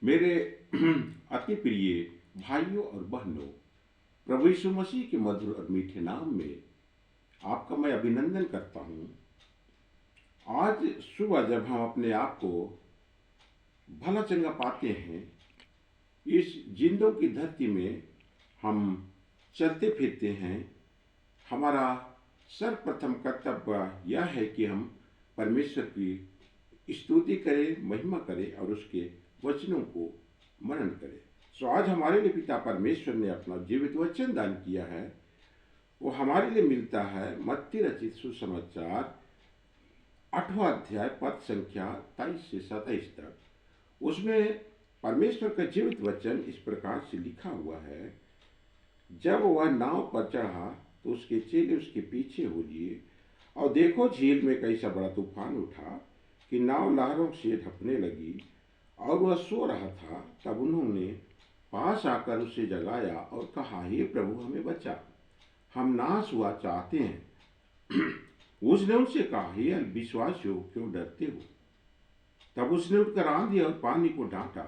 मेरे अति प्रिय भाइयों और बहनों, प्रभु यीशु मसीह के मधुर और मीठे नाम में आपका मैं अभिनंदन करता हूँ। आज सुबह जब हम अपने आप को भला चंगा पाते हैं, इस जिंदों की धरती में हम चलते फिरते हैं, हमारा सर्वप्रथम कर्तव्य यह है कि हम परमेश्वर की स्तुति करें, महिमा करें और उसके वचनों को मनन करें। सो आज हमारे लिए पिता परमेश्वर ने अपना जीवित वचन दान किया है। वो हमारे लिए मिलता है मत्ती रचित सुसमाचार 8वां अध्याय पद संख्या 23 से 27 तक। उसमें परमेश्वर का जीवित वचन इस प्रकार से लिखा हुआ है, जब वह नाव पर चढ़ा तो उसके चेले उसके पीछे हो लिए, और देखो झील में कैसा बड़ा तूफान उठा कि नाव लहरों से ढपने लगी और वह सो रहा था। तब उन्होंने पास आकर उसे जगाया और कहा, हे प्रभु, हमें बचा, हम नाश हुआ चाहते हैं। उसने उनसे कहा, हे अविश्वासियों, क्यों डरते हो? तब उसने उठकर आंधी और पानी को डांटा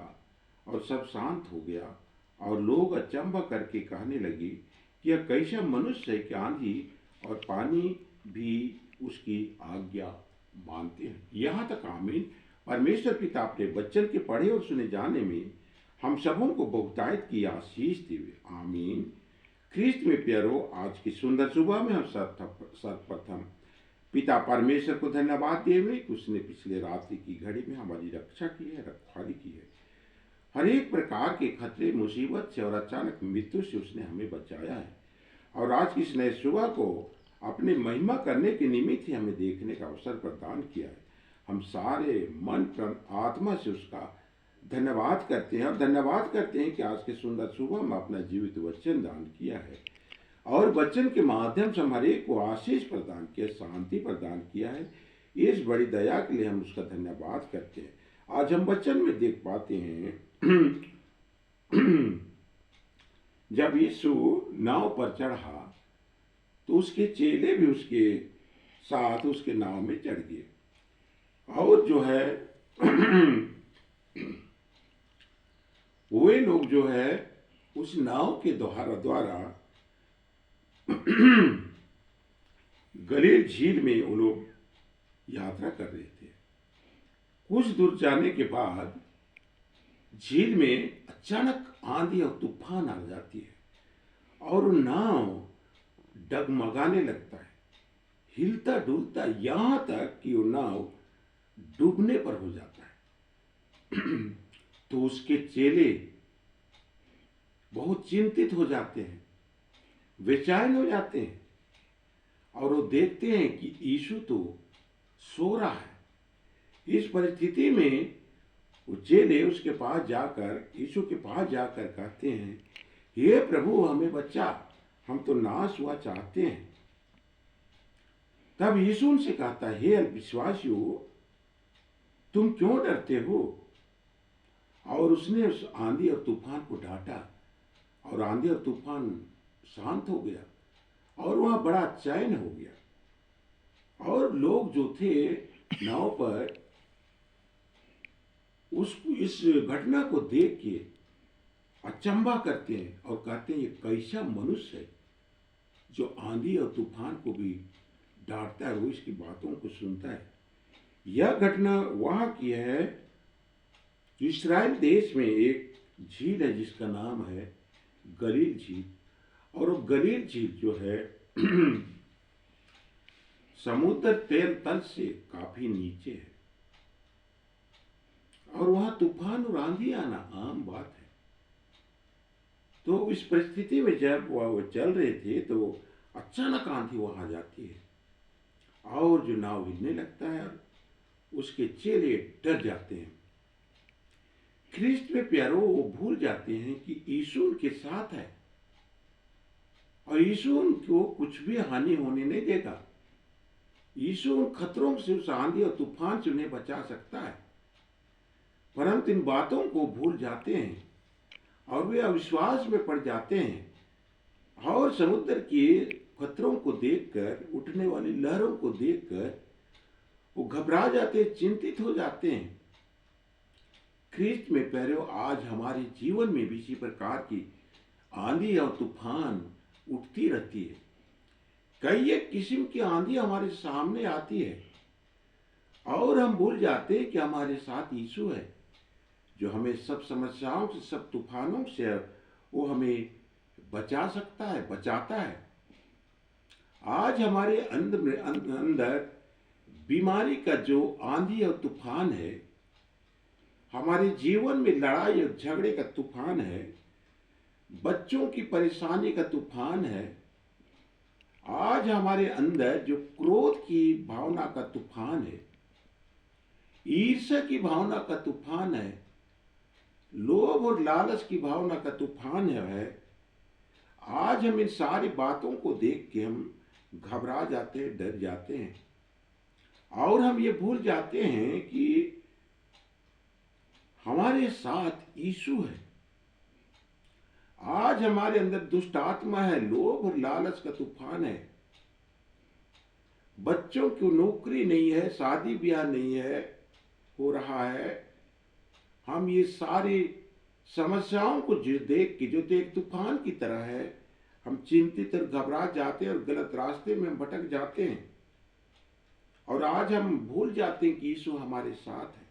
और सब शांत हो गया, और लोग अचंभा करके कहने लगे कि यह कैसा मनुष्य है कि आंधी और पानी भी उसकी आज्ञा मानते हैं। यहाँ तक आमीन। परमेश्वर पिता अपने वचन के पढ़े और सुने जाने में हम सबों को बहुतायत की आशीष देवे। आमीन। ख्रिस्त में प्यारो, आज की सुंदर सुबह में हम सर्वप्रथम पिता परमेश्वर को धन्यवाद देवे कि उसने पिछले रात्रि की घड़ी में हमारी रक्षा की है, रखवाली की है। हर एक प्रकार के खतरे, मुसीबत से और अचानक मृत्यु से उसने हमें बचाया है, और आज की इस नए सुबह को अपने महिमा करने के निमित्त ही हमें देखने का अवसर प्रदान किया है। हम सारे मन प्राण आत्मा से उसका धन्यवाद करते हैं, और धन्यवाद करते हैं कि आज के सुंदर सुबह में अपना जीवित वचन दान किया है, और वचन के माध्यम से हमारे को आशीष प्रदान किया, शांति प्रदान किया है। इस बड़ी दया के लिए हम उसका धन्यवाद करते हैं। आज हम वचन में देख पाते हैं जब यीशु नाव पर चढ़ा तो उसके चेले भी उसके साथ उसके नाव में चढ़ गए, और जो है वे लोग जो है उस नाव के द्वारा गलील झील में वो लोग यात्रा कर रहे थे। कुछ दूर जाने के बाद झील में अचानक आंधी और तूफान आ जाती है, और नाव डगमगाने लगता है, हिलता डुलता, यहां तक कि वो नाव डूबने पर हो जाता है। तो उसके चेले बहुत चिंतित हो जाते हैं, बेचैन हो जाते हैं, और वो देखते हैं कि यीशु तो सो रहा है। इस परिस्थिति में वो चेले उसके पास जाकर, यीशु के पास जाकर कहते हैं, हे प्रभु, हमें बचा, हम तो नाश हुआ चाहते हैं। तब यीशु उनसे कहता है, हे अविश्वासियों, तुम क्यों डरते हो? और उसने उस आंधी और तूफान को डांटा, और आंधी और तूफान शांत हो गया, और वहां बड़ा चैन हो गया। और लोग जो थे नाव पर उसको, इस घटना को देख के अचंभा करते हैं और कहते हैं, ये कैसा मनुष्य है जो आंधी और तूफान को भी डांटता है, वो इसकी बातों को सुनता है। यह घटना वहां की है, इस्राएल देश में एक झील है जिसका नाम है गलील झील, और वो गलील झील जो है समुद्र तल से काफी नीचे है, और वहां तूफान और आंधी आना आम बात है। तो इस परिस्थिति में जब वह चल रहे थे तो अचानक आंधी वहां जाती है, और जो नाव हिलने लगता है, उसके चेले डर जाते हैं। ख्रिस्त में प्यारो, वो भूल जाते हैं कि यीशु उनके साथ है, और यीशु उनको कुछ भी हानि होने नहीं देगा। यीशु उन खतरों से, उस आंधी और तूफान से उन्हें बचा सकता है, परंतु इन बातों को भूल जाते हैं, और वे अविश्वास में पड़ जाते हैं, और समुद्र के खतरों को देखकर, उठने वाली लहरों को देखकर वो घबरा जाते हैं, चिंतित हो जाते हैं। ख्रीस्त में प्यारे, आज हमारे जीवन में भी इसी प्रकार की आंधी और तूफान उठती रहती है। कई एक किस्म की आंधी हमारे सामने आती है और हम भूल जाते हैं कि हमारे साथ यीशु है, जो हमें सब समस्याओं से, सब तूफानों से वो हमें बचा सकता है, बचाता है। आज हमारे अंदर बीमारी का जो आंधी और तूफान है, हमारे जीवन में लड़ाई और झगड़े का तूफान है, बच्चों की परेशानी का तूफान है, आज हमारे अंदर जो क्रोध की भावना का तूफान है, ईर्ष्या की भावना का तूफान है, लोभ और लालच की भावना का तूफान है। आज हम इन सारी बातों को देख के हम घबरा जाते हैं, डर जाते हैं और हम ये भूल जाते हैं कि हमारे साथ यीशु है। आज हमारे अंदर दुष्ट आत्मा है, लोभ और लालच का तूफान है, बच्चों की नौकरी नहीं है, शादी ब्याह नहीं है हो रहा है। हम ये सारी समस्याओं को जो देख के, जो तो एक तूफान की तरह है, हम चिंतित और घबरा जाते हैं और गलत रास्ते में हम भटक जाते हैं और आज हम भूल जाते हैं कि यीशु हमारे साथ है।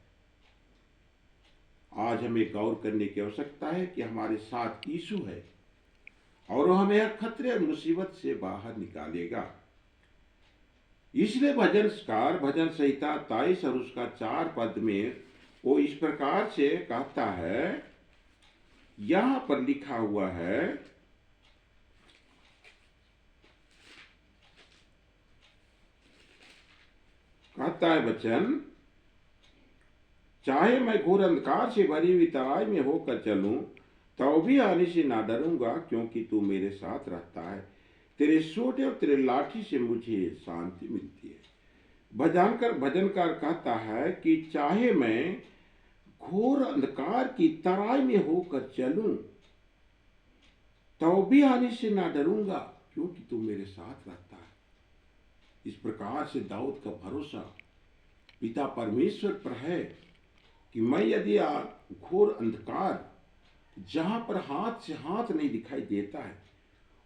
आज हमें गौर करने की आवश्यकता है कि हमारे साथ यीशु है और वो हमें हर खतरे और मुसीबत से बाहर निकालेगा। इसलिए भजनकार भजन संहिता 23 और उसका 4 पद में वो इस प्रकार से कहता है, यहां पर लिखा हुआ है, कहता है वचन, चाहे मैं घोर अंधकार से भरी हुई तराई में होकर चलूं तो भी आने से ना डरूंगा, क्योंकि तू मेरे साथ रहता है। तेरे सोटे और तेरे लाठी से मुझे शांति मिलती है। भजनकार कहता है कि चाहे मैं घोर अंधकार की तराई में होकर चलूं तो भी आने से ना डरूंगा, क्योंकि तू मेरे साथ रहता है। इस प्रकार से दाऊद का भरोसा पिता परमेश्वर पर है कि मैं यदि घोर अंधकार, जहां पर हाथ से हाथ नहीं दिखाई देता है,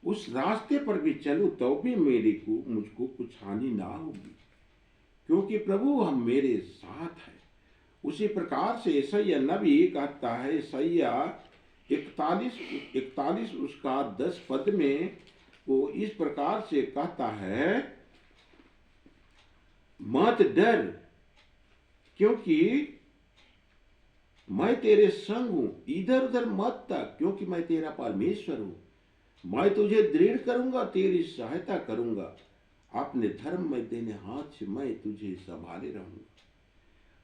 उस रास्ते पर भी चलूं तो भी मुझको कुछ हानि ना होगी, क्योंकि प्रभु हम मेरे साथ है। उसी प्रकार से यशायाह नबी कहता है, यशायाह 41 उसका 10 पद में वो इस प्रकार से कहता है, मत डर, क्योंकि मैं तेरे संग हूं, इधर उधर मत तक, क्योंकि मैं तेरा परमेश्वर हूं। मैं तुझे दृढ़ करूंगा, तेरी सहायता करूंगा, अपने धर्म में देने हाथ से मैं तुझे संभाले रहूंगा।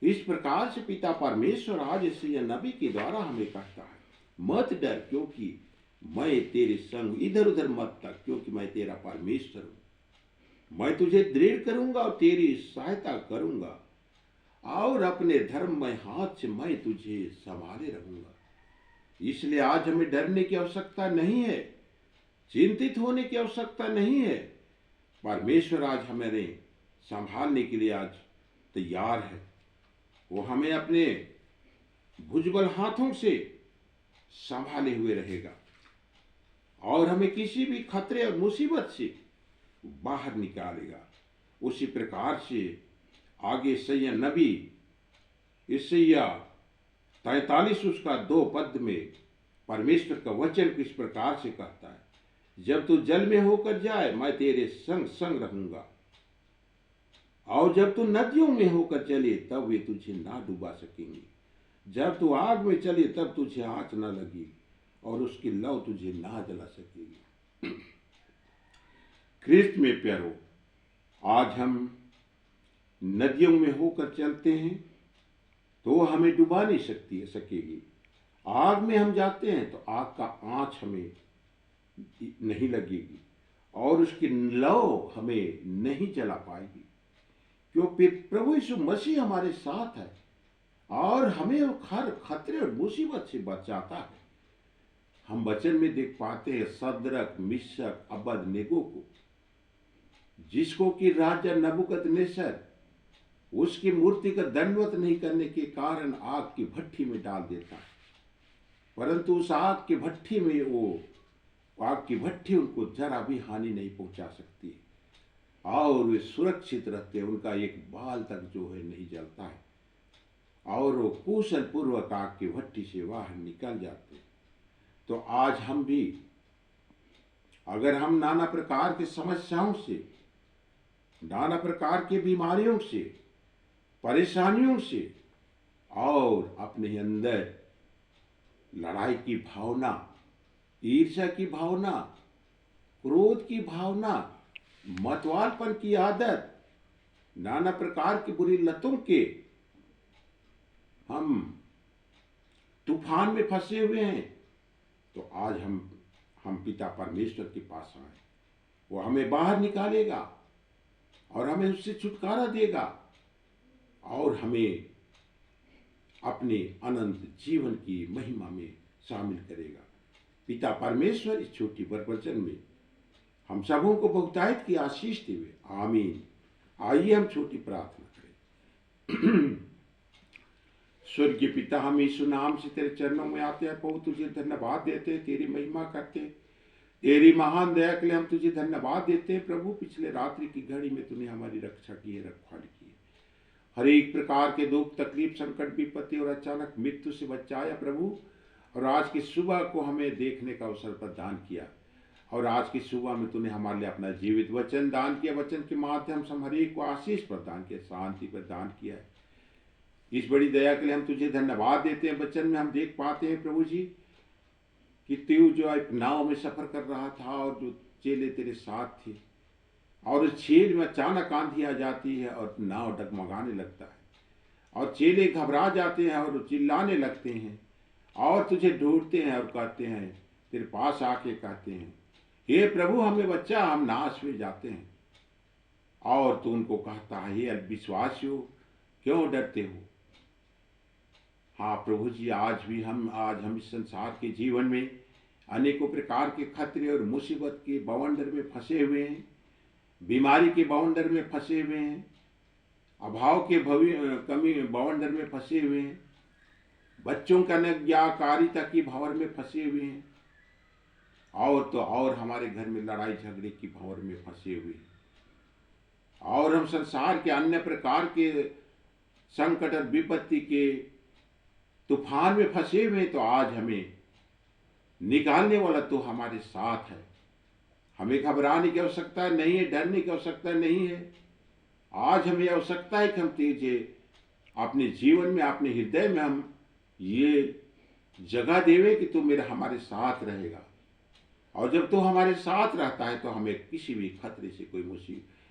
इस प्रकार से पिता परमेश्वर आज यशायाह नबी के द्वारा हमें कहता है, मत डर, क्योंकि मैं तेरे संग, इधर उधर मत तक, क्योंकि मैं तेरा परमेश्वर हूं। मैं तुझे दृढ़ करूंगा और तेरी सहायता करूंगा, और अपने धर्म में हाथ से मैं तुझे संभाले रहूंगा। इसलिए आज हमें डरने की आवश्यकता नहीं है, चिंतित होने की आवश्यकता नहीं है। परमेश्वर आज हमें संभालने के लिए आज तैयार है। वो हमें अपने भुजबल हाथों से संभाले हुए रहेगा और हमें किसी भी खतरे और मुसीबत से बाहर निकालेगा। उसी प्रकार से आगे यशायाह नबी यशायाह 43 उसका 2 पद में परमेश्वर का वचन किस प्रकार से कहता है, जब तू जल में होकर जाए मैं तेरे संग संग रहूंगा, और जब तू नदियों में होकर चले तब वे तुझे ना डुबा सकेंगे। जब तू आग में चले तब तुझे आंच न लगी और उसकी लौ तुझे ना जला सकेगी। ख्रीस्त में प्यारो, आज हम नदियों में होकर चलते हैं तो हमें डुबा नहीं सकेगी। आग में हम जाते हैं तो आग का आंच हमें नहीं लगेगी और उसकी लौ हमें नहीं जला पाएगी, क्योंकि प्रभु यीशु मसीह हमारे साथ है और हमें हर खतरे और मुसीबत से बचाता है। हम वचन में देख पाते हैं सदरक, मिशक, अबदनेगो को, जिसको कि राजा नबूकदनेस्सर उसकी मूर्ति का दंडवत नहीं करने के कारण आग की भट्ठी में डाल देता है, परंतु उस आग की भट्ठी में वो आग की भट्ठी उनको जरा भी हानि नहीं पहुंचा सकती और वे सुरक्षित रहते हैं, उनका एक बाल तक जो है नहीं जलता है और वो कुशल पूर्वक आग की भट्टी से बाहर निकल जाते हैं। तो आज हम भी अगर हम नाना प्रकार की समस्याओं से, नाना प्रकार की बीमारियों से, परेशानियों से और अपने अंदर लड़ाई की भावना, ईर्ष्या की भावना, क्रोध की भावना, मतवालपन की आदत, नाना प्रकार की बुरी लतों के हम तूफान में फंसे हुए हैं, तो आज हम पिता परमेश्वर के पास आए, वो हमें बाहर निकालेगा और हमें उससे छुटकारा देगा और हमें अपने अनंत जीवन की महिमा में शामिल करेगा। पिता परमेश्वर इस छोटी वचन में हम सबों को बहुतायत की आशीष देवे, आमीन। आइए हम छोटी प्रार्थना करें। स्वर्गीय पिता, हम यीशु नाम से तेरे चरणों में आते हैं प्रभु, तुझे धन्यवाद देते हैं, तेरी महिमा करते हैं, तेरी महान दया के लिए हम तुझे धन्यवाद देते हैं प्रभु। पिछले रात्रि की घड़ी में तूने हमारी रक्षा की है, रखवाली की है, हर एक प्रकार के दुख, तकलीफ, संकट, विपत्ति और अचानक मृत्यु से बचाया प्रभु। और आज की सुबह को हमें देखने का अवसर प्रदान किया और आज की सुबह में तूने हमारे लिए अपना जीवित वचन दान किया। वचन के माध्यम से हम हर एक को आशीष प्रदान किया, शांति प्रदान किया है। इस बड़ी दया के लिए हम तुझे धन्यवाद देते हैं। वचन में हम देख पाते हैं प्रभु जी कि तू जो एक नाव में सफर कर रहा था और जो चेले तेरे साथ थे और उस झील में अचानक आंधी आ जाती है और नाव डगमगाने लगता है और चेले घबरा जाते हैं और चिल्लाने लगते हैं और तुझे ढूंढते हैं और कहते हैं, तेरे पास आके कहते हैं, हे प्रभु हमें बच्चा, हम नाश में जाते हैं। और तू उनको कहता है, हे अविश्वासियों, क्यों डरते हो। हाँ प्रभु जी, आज हम इस संसार के जीवन में अनेकों प्रकार के खतरे और मुसीबत के बवंडर में फंसे हुए हैं, बीमारी के बवंडर में फंसे हुए हैं, अभाव के कमी बवंडर में फंसे हुए हैं, बच्चों का अज्ञाकारिता की भंवर में फंसे हुए हैं और तो और हमारे घर में लड़ाई झगड़े की भंवर में फंसे हुए हैं और हम संसार के अन्य प्रकार के संकट और विपत्ति के तूफान में फंसे हुए। तो आज हमें निकालने वाला तो हमारे साथ है, हमें घबराने की आवश्यकता नहीं है, डरने की आवश्यकता नहीं है। आज हमें आवश्यकता है कि हम तुझे अपने जीवन में, अपने हृदय में हम ये जगह देवे कि तू मेरा हमारे साथ रहेगा और जब तू हमारे साथ रहता है तो हमें किसी भी खतरे से, कोई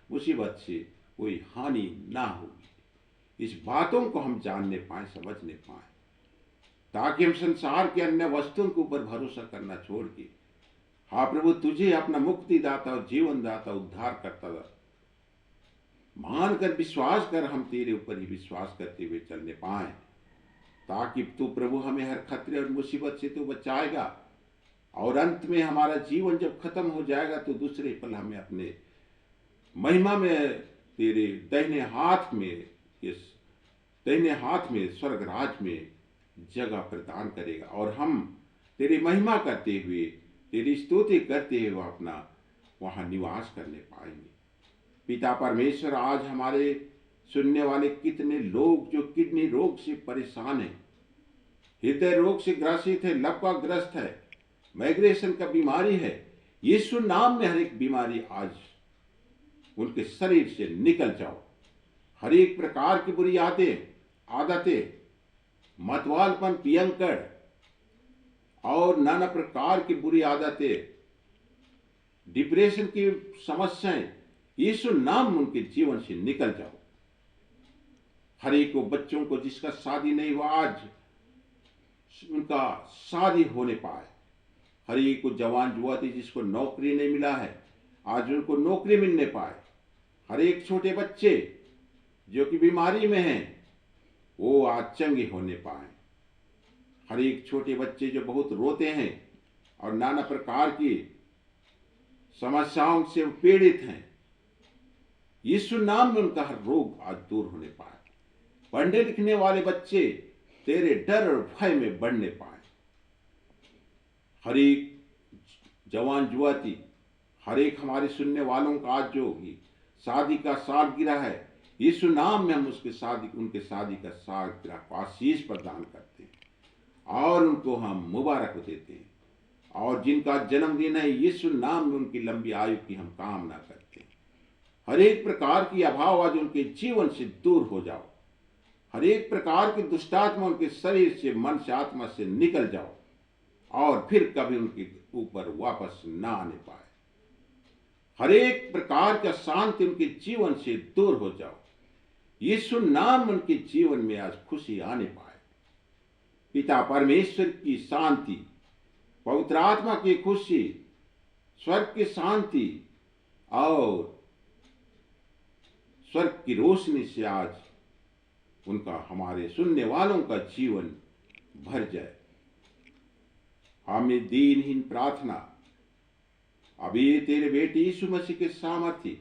मुसीबत से कोई हानि ना होगी। इस बातों को हम जानने पाए, समझने पाए, ताकि हम संसार के अन्य वस्तुओं के ऊपर भरोसा करना छोड़ के, हाँ प्रभु, तुझे अपना मुक्तिदाता और जीवनदाता, उद्धार करता मानकर, विश्वास कर हम तेरे ऊपर ही विश्वास करते हुए चलने पाए, ताकि तू प्रभु हमें हर खतरे और मुसीबत से तो बचाएगा और अंत में हमारा जीवन जब खत्म हो जाएगा तो दूसरे पल हमें अपने महिमा में तेरे दाहिने हाथ में स्वर्ग राज में जगह प्रदान करेगा और हम तेरी महिमा करते हुए, तेरी स्तुति करते हुए अपना वहां निवास करने पाएंगे। पिता परमेश्वर, आज हमारे सुनने वाले कितने लोग जो किडनी रोग से परेशान हैं, हृदय रोग से ग्रसित है, लकवाग्रस्त है, माइग्रेशन का बीमारी है, यीशु नाम में हर एक बीमारी आज उनके शरीर से निकल जाओ। हर एक प्रकार की बुरी आदतें, मतवालपन, पियंकड़ और नाना प्रकार की बुरी आदतें, डिप्रेशन की समस्याएं, यीशु नाम उनके जीवन से निकल जाओ। हर एक को, बच्चों को जिसका शादी नहीं हुआ, आज उनका शादी होने पाए। हर एक को, जवान युवती जिसको नौकरी नहीं मिला है, आज उनको नौकरी मिलने पाए। हर एक छोटे बच्चे जो कि बीमारी में हैं, वो आज चंगे होने पाए। हर एक छोटे बच्चे जो बहुत रोते हैं और नाना प्रकार की समस्याओं से पीड़ित हैं, यीशु नाम में उनका हर रोग आज दूर होने पाए। पढ़ने लिखने वाले बच्चे तेरे डर और भय में बढ़ने पाए। हर एक जवान जुआती, हर एक हमारे सुनने वालों का आज जो होगी शादी का सालगिरह है, यीशु नाम में हम उनके शादी का सालगिरह को आशीष प्रदान करते हैं और उनको हम मुबारक देते हैं। और जिनका जन्मदिन है, यीशु नाम में उनकी लंबी आयु की हम कामना करते हैं। हर एक प्रकार की अभाव आज उनके जीवन से दूर हो जाओ। हर एक प्रकार की दुष्टात्मा उनके शरीर से, मन से, आत्मा से निकल जाओ और फिर कभी उनके ऊपर वापस ना आने पाए। हर एक प्रकार का शांति उनके जीवन से दूर हो जाओ। यीशु नाम उनके जीवन में आज खुशी आने पाए। पिता परमेश्वर की शांति, पवित्र आत्मा की खुशी, स्वर्ग की शांति और स्वर्ग की रोशनी से आज उनका, हमारे सुनने वालों का जीवन भर जाए। हमें दीनहीन प्रार्थना अभी तेरे बेटे यीशु मसीह के सामर्थ्य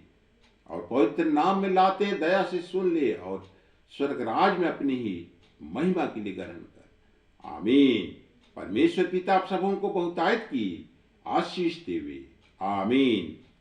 और पवित्र नाम में लाते, दया से सुन ले और स्वर्ग राज में अपनी ही महिमा के लिए ग्रहण कर। आमीन। परमेश्वर पिता आप सबों को बहुतायत की आशीष देवे। आमीन।